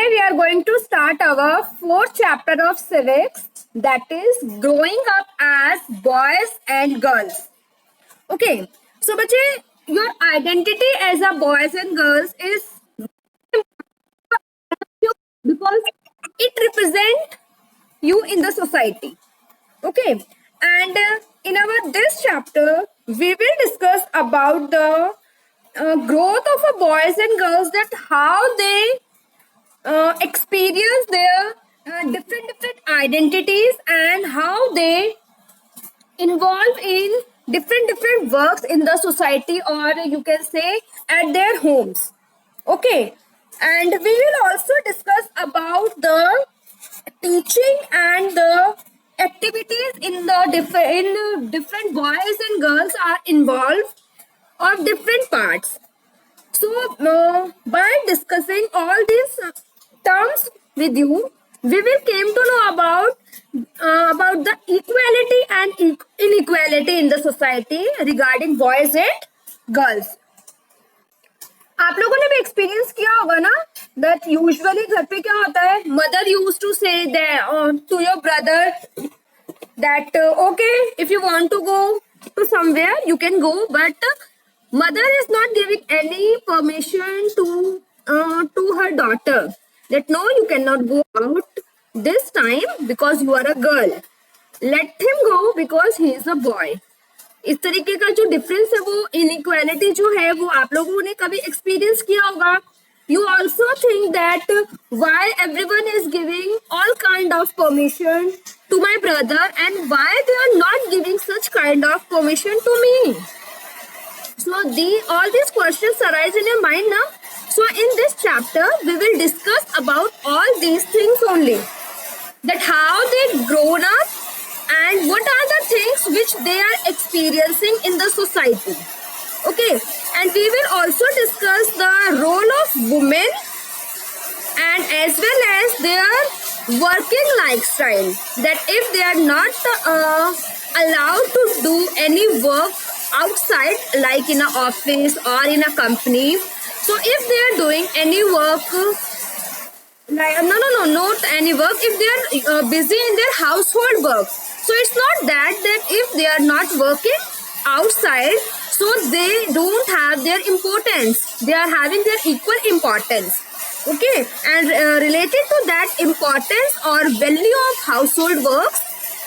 we are going to start our fourth chapter of civics, that is growing up as boys and girls. Okay, so बच्चे, your identity as a boys and girls is because it represents you in the society. Okay, and in our this chapter we will discuss about the growth of a boys and girls, that how they experience their different identities and how they involve in different works in the society, or you can say at their homes. Okay, and we will also discuss about the teaching and the activities in the different boys and girls are involved of different parts. So, by discussing all these terms with you, we will came to know about the equality and inequality in the society regarding boys and girls. आप लोगों ने भी experience किया होगा ना, that usually घर पे क्या होता है, mother used to say that to your brother that okay, if you want to go to somewhere you can go, but mother is not giving any permission to her daughter that no, you cannot go out this time because you are a girl, let him go because he is a boy. इस तरीके का जो difference है, वो inequality जो है, वो आप लोगों ने कभी एक्सपीरियंस किया होगा. You also think that why everyone is giving all kind of permission to my brother and why they are not giving such kind of permission to me. So all these questions arise in your mind now. So in this chapter we will discuss about all these things only, that how they grown up and what are the things which they are experiencing in the society. Okay, and we will also discuss the role of women and as well as their working lifestyle, that if they are not allowed to do any work outside, like in an office or in a company, so if they are doing any work, like not any work, if they are busy in their household work, so it's not that if they are not working outside, so they don't have their importance, they are having their equal importance. Okay, and related to that importance or value of household works,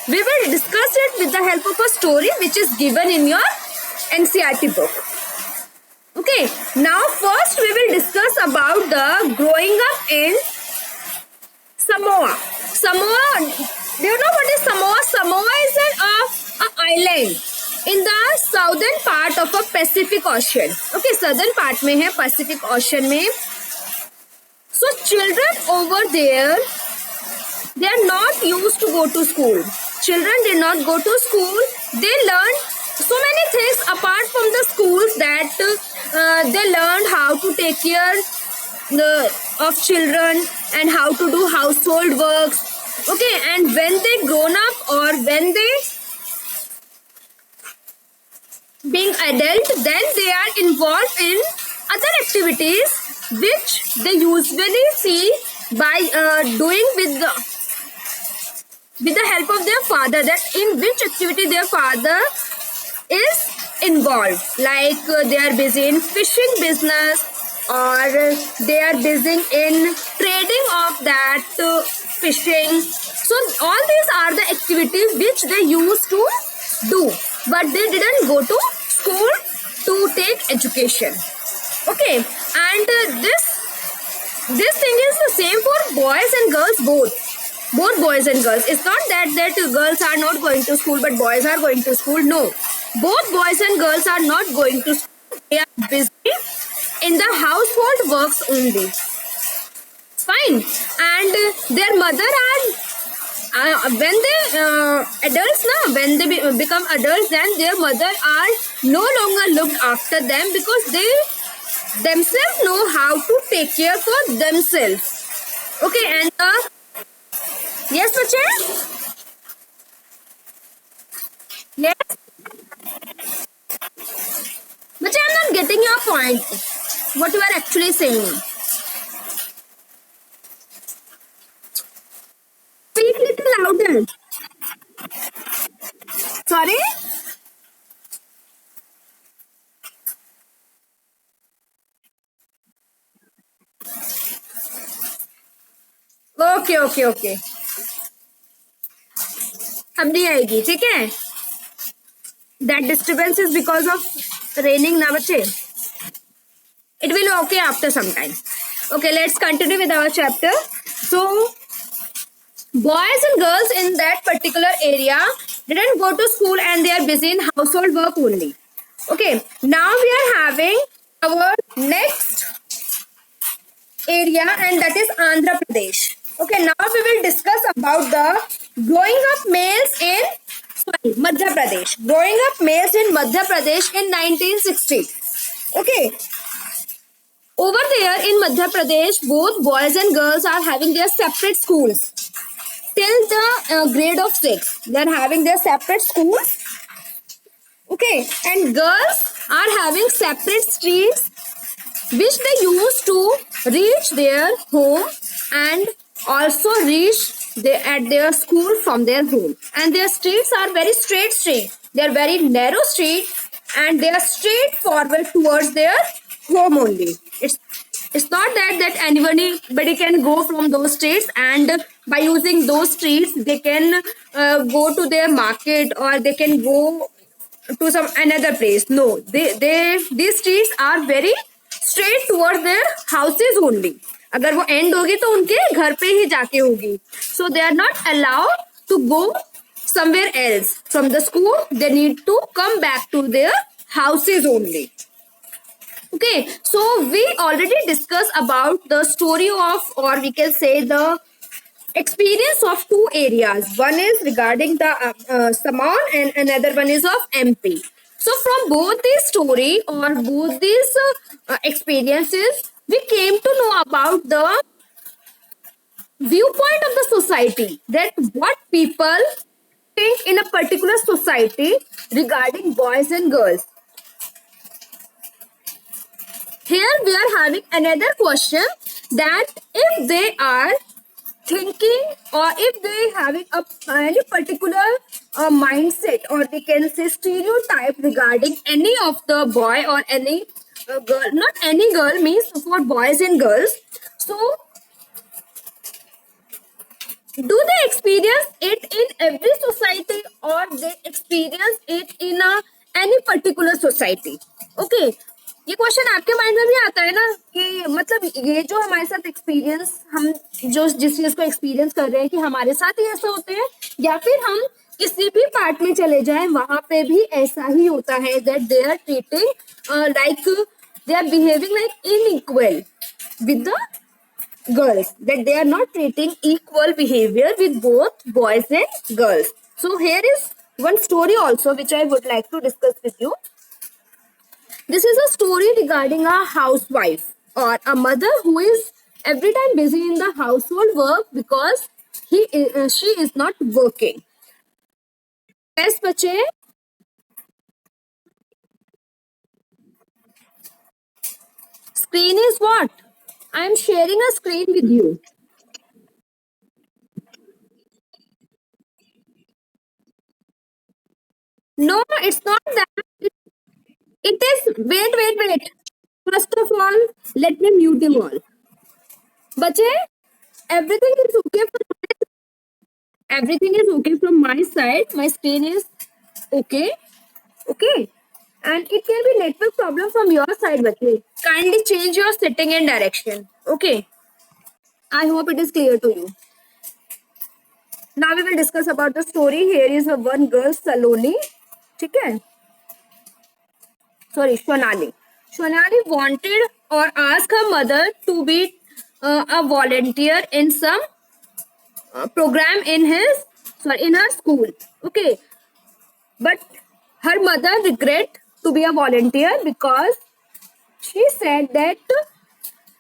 we will discuss it with the help of a story which is given in your NCERT book. Okay, now first we will discuss about the growing up in Samoa. Do you know what is Samoa? Samoa is an island in the southern part of a Pacific Ocean. Okay, southern part में है Pacific Ocean में. So children over there, they are not used to go to school. Children did not go to school. They learned so many things apart from the schools, that they learned how to take care of children and how to do household works. Okay, and when they grown up or when they being adult, then they are involved in other activities which they usually see by doing with the help of their father, that in which activity their father is involved, like they are busy in fishing business or they are busy in trading of that fishing. So all these are the activities which they used to do, but they didn't go to school to take education. Okay, and this thing is the same for boys and girls, both boys and girls. It's not that girls are not going to school but boys are going to school. No, both boys and girls are not going to school. They are busy in the household works only. Fine, and their mother are when they adults now, when they become adults, then their mother are no longer looked after them because they themselves know how to take care for themselves. Okay, and yes, bache? Yes, bache, I'm not getting your point. What you are actually saying? है? Sorry, okay okay okay, अब नहीं आएगी, ठीक है? That disturbance is because of raining ना बच्चे. It will okay after some time. Okay, let's continue with our chapter. So, boys and girls in that particular area didn't go to school and they are busy in household work only. Okay, now we are having our next area, and that is Andhra Pradesh. Okay, now we will discuss about the growing up males in Madhya Pradesh. Growing up males in Madhya Pradesh in 1960. Okay, over there in Madhya Pradesh, both boys and girls are having their separate schools till the grade of 6. They are having their separate schools. Okay, and girls are having separate streets which they use to reach their home and also reach at their school from their home. And their streets are very straight street. They are very narrow street and they are straightforward towards their home only. It's not that anybody can go from those streets, and by using those streets they can go to their market or they can go to some another place. No, these streets are very straight towards their houses only. अगर वो end होगी तो उनके घर पे ही जाके होगी. So they are not allowed to go somewhere else from the school. They need to come back to their houses only. Okay, so we already discussed about the story of, or we can say the experience of two areas. One is regarding the Saman and another one is of MP. So from both these story or both these experiences, we came to know about the viewpoint of the society, that what people think in a particular society regarding boys and girls. Here we are having another question, that if they are thinking or if they having any particular mindset, or they can say stereotype regarding any of the boy or any girl, not any girl, means for boys and girls. So do they experience it in every society or they experience it in any particular society? Okay, ये question आपके mind में भी आता है ना, कि मतलब ये जो हमारे साथ एक्सपीरियंस, हम जो जिस चीज को एक्सपीरियंस कर रहे हैं कि हमारे साथ ही ऐसा होते हैं, या फिर हम किसी भी पार्ट में चले जाएं वहां पे भी ऐसा ही होता है, that they are treating like they are behaving like inequal with the girls, that they are not treating equal behavior with both boys and girls. So here is one story also which I would like to discuss with you. This is a story regarding a housewife or a mother who is every time busy in the household work because she is not working. Yes, bache. Screen is what? I am sharing a screen with you. No, it's not that. It is. Wait. First of all, let me mute you all. Bache, everything is okay everything is okay from my side. My screen is okay. Okay. And it can be network problem from your side, bache. Kindly change your setting and direction. Okay. I hope it is clear to you. Now we will discuss about the story. Here is a one girl, Saloni. Okay. Sorry, Shonali. Shonali wanted or asked her mother to be a volunteer in some program in her school. Okay, but her mother regret to be a volunteer because she said that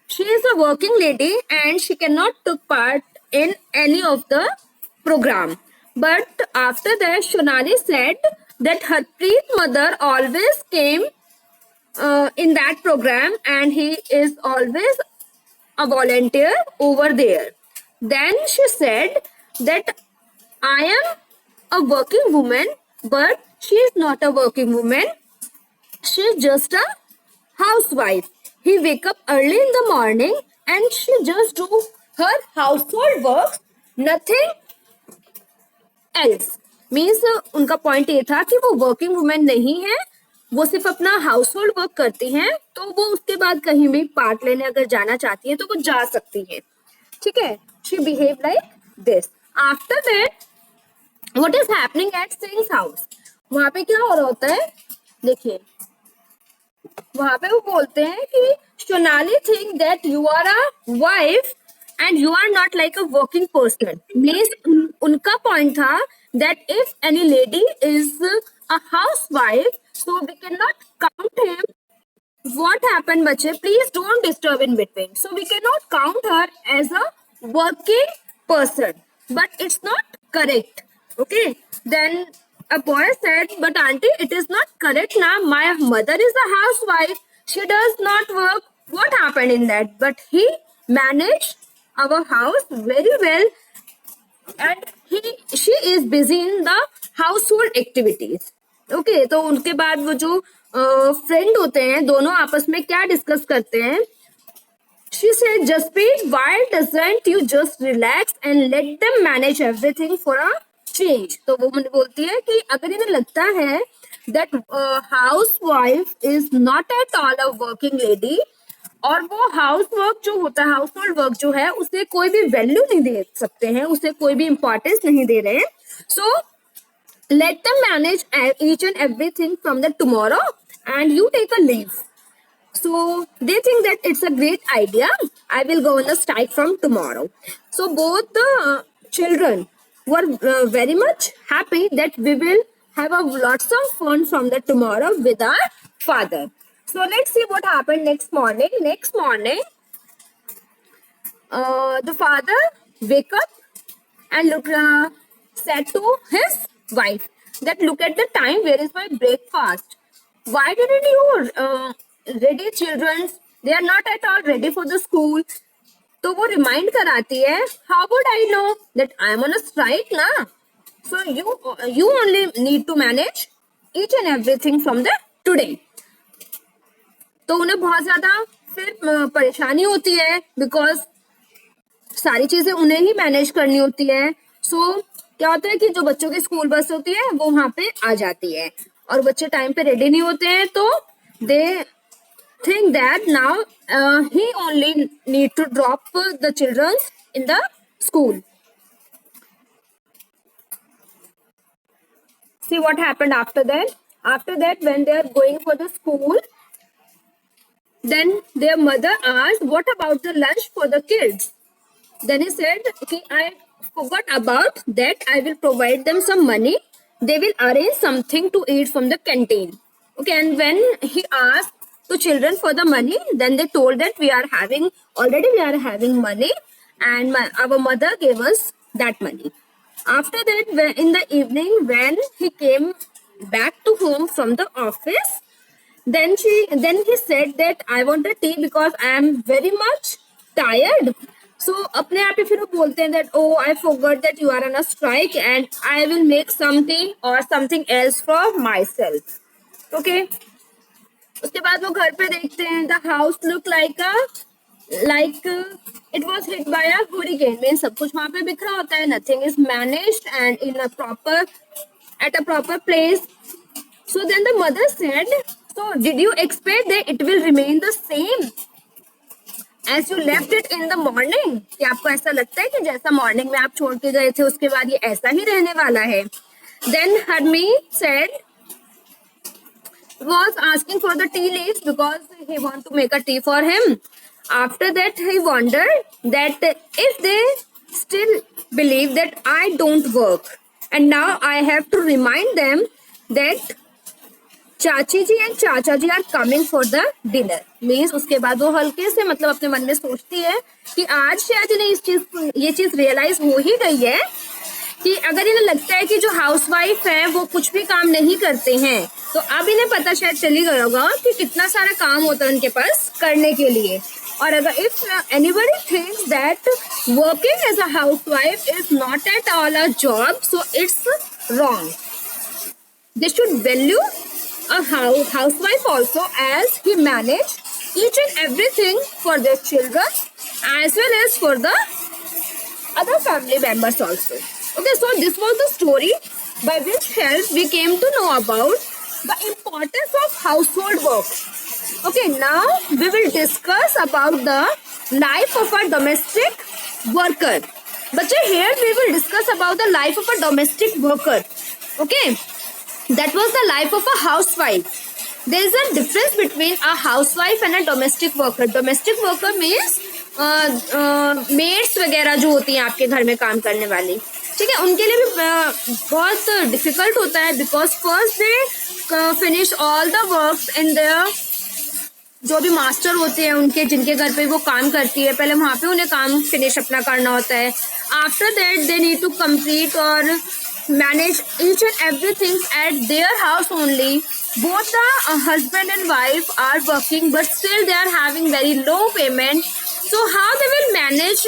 she is a working lady and she cannot take part in any of the program. But after that, Shonali said that her Preet mother always came in that program and he is always a volunteer over there. Then she said that I am a working woman, but she is not a working woman. She is just a housewife. He wake up early in the morning and she just do her household work, nothing else. Means उनका point ये था कि वो working women नहीं है, वो सिर्फ अपना हाउस होल्ड वर्क करती हैं, तो वो उसके बाद कहीं भी पार्ट लेने अगर जाना चाहती है तो वो जा सकती है. ठीक है. She behave like this. After that what is happening at sings house, वहां पे क्या हो रहा होता है, देखिए वहां पे वो बोलते हैं कि Sonali think that you are a wife and you are not like a working person. Means उनका point था that if any lady is a housewife, so we cannot count him. What happened, बच्चे? Please don't disturb in between. So we cannot count her as a working person, but it's not correct. Okay. Then a boy said, but auntie, it is not correct now. My mother is a housewife. She does not work. What happened in that? But he managed our house very well and she is busy in the household activities. Okay, तो उनके बाद वो जो friend होते हैं दोनों आपस में क्या डिस्कस करते हैं. She said, Jasprit, why doesn't you just relax and let them manage everything for a change? तो वो मुझे बोलती है कि अगर इन्हें लगता है that housewife is not at all a working lady, और वो हाउस वर्क जो होता है, हाउस होल्ड वर्क जो है, उसे कोई भी वैल्यू नहीं दे सकते हैं, उसे कोई भी इंपॉर्टेंस नहीं दे रहे हैं. So let them manage each and everything from the tomorrow and you take a leave. So they think that it's a great idea. I will go on a strike from tomorrow. So both the children were very much happy that we will have a lots of fun from the tomorrow with our father. So let's see what happened next morning. Next morning, the father wake up and said to his wife that look at the time, where is my breakfast? Why didn't you ready children? They are not at all ready for the school. तो वो remind कराती है, how would I know that I am on a strike ना? So you only need to manage each and everything from the today. तो उन्हें बहुत ज्यादा फिर परेशानी होती है बिकॉज सारी चीजें उन्हें ही मैनेज करनी होती है. सो क्या होता है कि जो बच्चों की स्कूल बस होती है वो वहां पे आ जाती है और बच्चे टाइम पे रेडी नहीं होते हैं, तो दे think that now he only need to drop the children in the school. See what happened after that. After that, when they are going for the school, then their mother asked, what about the lunch for the kids? Then he said, okay, I forgot about that. I will provide them some money. They will arrange something to eat from the canteen. Okay, and when he asked to children for the money, then they told that we are having money and our mother gave us that money. After that, in the evening when he came back to home from the office, then he said that I want a tea because I am very much tired. So अपने आप ही फिर वो बोलते हैं that oh I forgot that you are on a strike and I will make some tea or something else for myself. Okay. उसके बाद वो घर पे देखते हैं the house look like it was hit by a hurricane. Means सब कुछ वहां पे बिखरा होता है, nothing is managed and in at a proper place. So then the mother said, so did you expect that it will remain the same as you left it in the morning? कि आपको ऐसा लगता है कि जैसा morning में आप छोड़ के गए थे उसके बाद ये ऐसा ही रहने वाला है? Then Harmeet said was asking for the tea leaves because he want to make a tea for him. After that, he wondered that if they still believe that I don't work and now I have to remind them that चाची ji and chacha ji are coming for the dinner. Means उसके बाद वो हल्के से मतलब अपने मन में सोचती है कि आज शायद इन्हें ये चीज रियलाइज हो ही गई है कि अगर इन्हें लगता है कि जो हाउसवाइफ है वो कुछ भी काम नहीं करते हैं, तो अब इन्हें पता शायद चली गया होगा कि कितना सारा काम होता है उनके पास करने के लिए. और अगर if anybody thinks that working as a housewife is not at all a job, so it's wrong. They should value a housewife also, as he manage each and everything for their children as well as for the other family members also. Okay, so this was the story by which help we came to know about the importance of household work. Okay, now we will discuss about the life of a domestic worker. बच्चे, here we will discuss about the life of a domestic worker. Okay, that was the life of a housewife. There is a difference between a housewife and a domestic worker. Domestic worker means maids वगैरह जो होती हैं आपके घर में काम करने वाली, ठीक है, उनके लिए भी बहुत डिफिकल्ट होता है, because first they finish all the works in their, जो भी मास्टर होते हैं उनके, जिनके घर पे वो काम करती है, पहले वहाँ पे उन्हें काम फिनिश अपना करना होता है. After that they need to complete और manage each and everything at their house only. Both the husband and wife are working, but still they are having very low payment. So how they will manage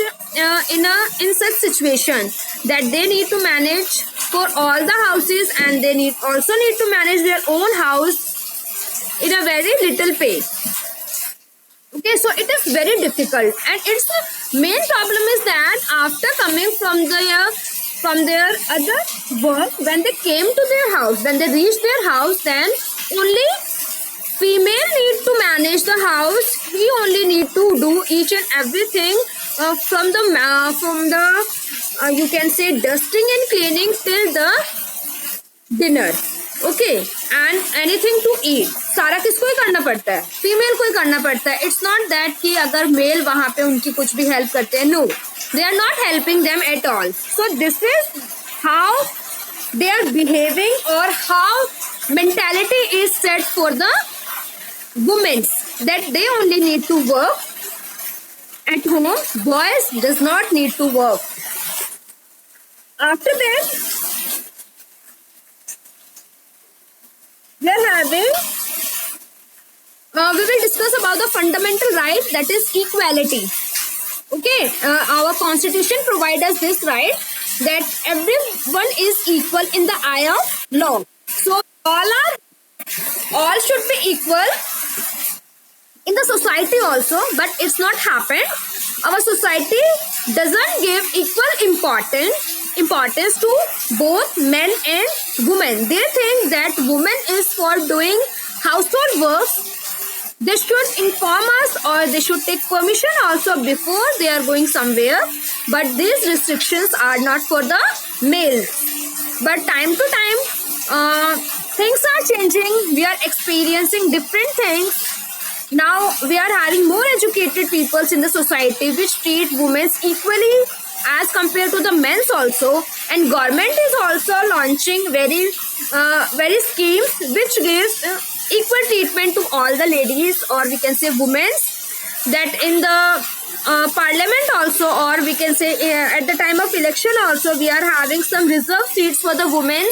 in such situation that they need to manage for all the houses, and they also need to manage their own house in a very little pay. Okay, so it is very difficult, and its main problem is that after coming from their other work, when they came to their house, when they reached their house, then only female need to manage the house. He only need to do each and everything from the you can say dusting and cleaning till the dinner. Okay, and anything to eat, सारा किसको ही करना पड़ता है, female को ही करना पड़ता है. It's not that कि अगर मेल वहां पे उनकी कुछ भी हेल्प करते हैं. No, they are not helping them at all. So this is how they are behaving, or how mentality is set for the women, that they only need to work at home. Boys does not need to work. After that, we are having we will discuss about the fundamental right, that is equality. Okay, our constitution provides us this right, that everyone is equal in the eye of law. So all should be equal in the society also, but it's not happened. Our society doesn't give equal importance to both men and women. They think that women is for doing household work. They should inform us, or they should take permission also before they are going somewhere. But these restrictions are not for the males. But time to time, things are changing. We are experiencing different things. Now we are having more educated people in the society, which treat women equally as compared to the men's also. And government is also launching very schemes which gives equal treatment to all the ladies, or we can say women, that in the parliament also, or we can say at the time of election also, we are having some reserved seats for the women,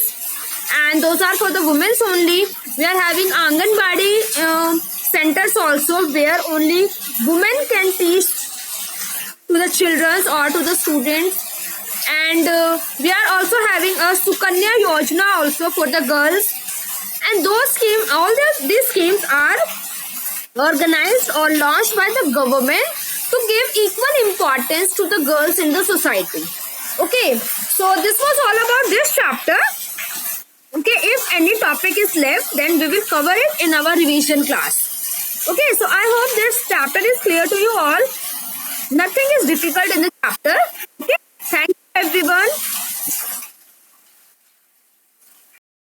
and those are for the women only. We are having Anganwadi centers also, where only women can teach to the children or to the students. And we are also having a Sukanya Yojana also for the girls. And those schemes, these schemes are organized or launched by the government to give equal importance to the girls in the society. Okay, so this was all about this chapter. Okay, if any topic is left, then we will cover it in our revision class. Okay, so I hope this chapter is clear to you all. Nothing is difficult in the chapter.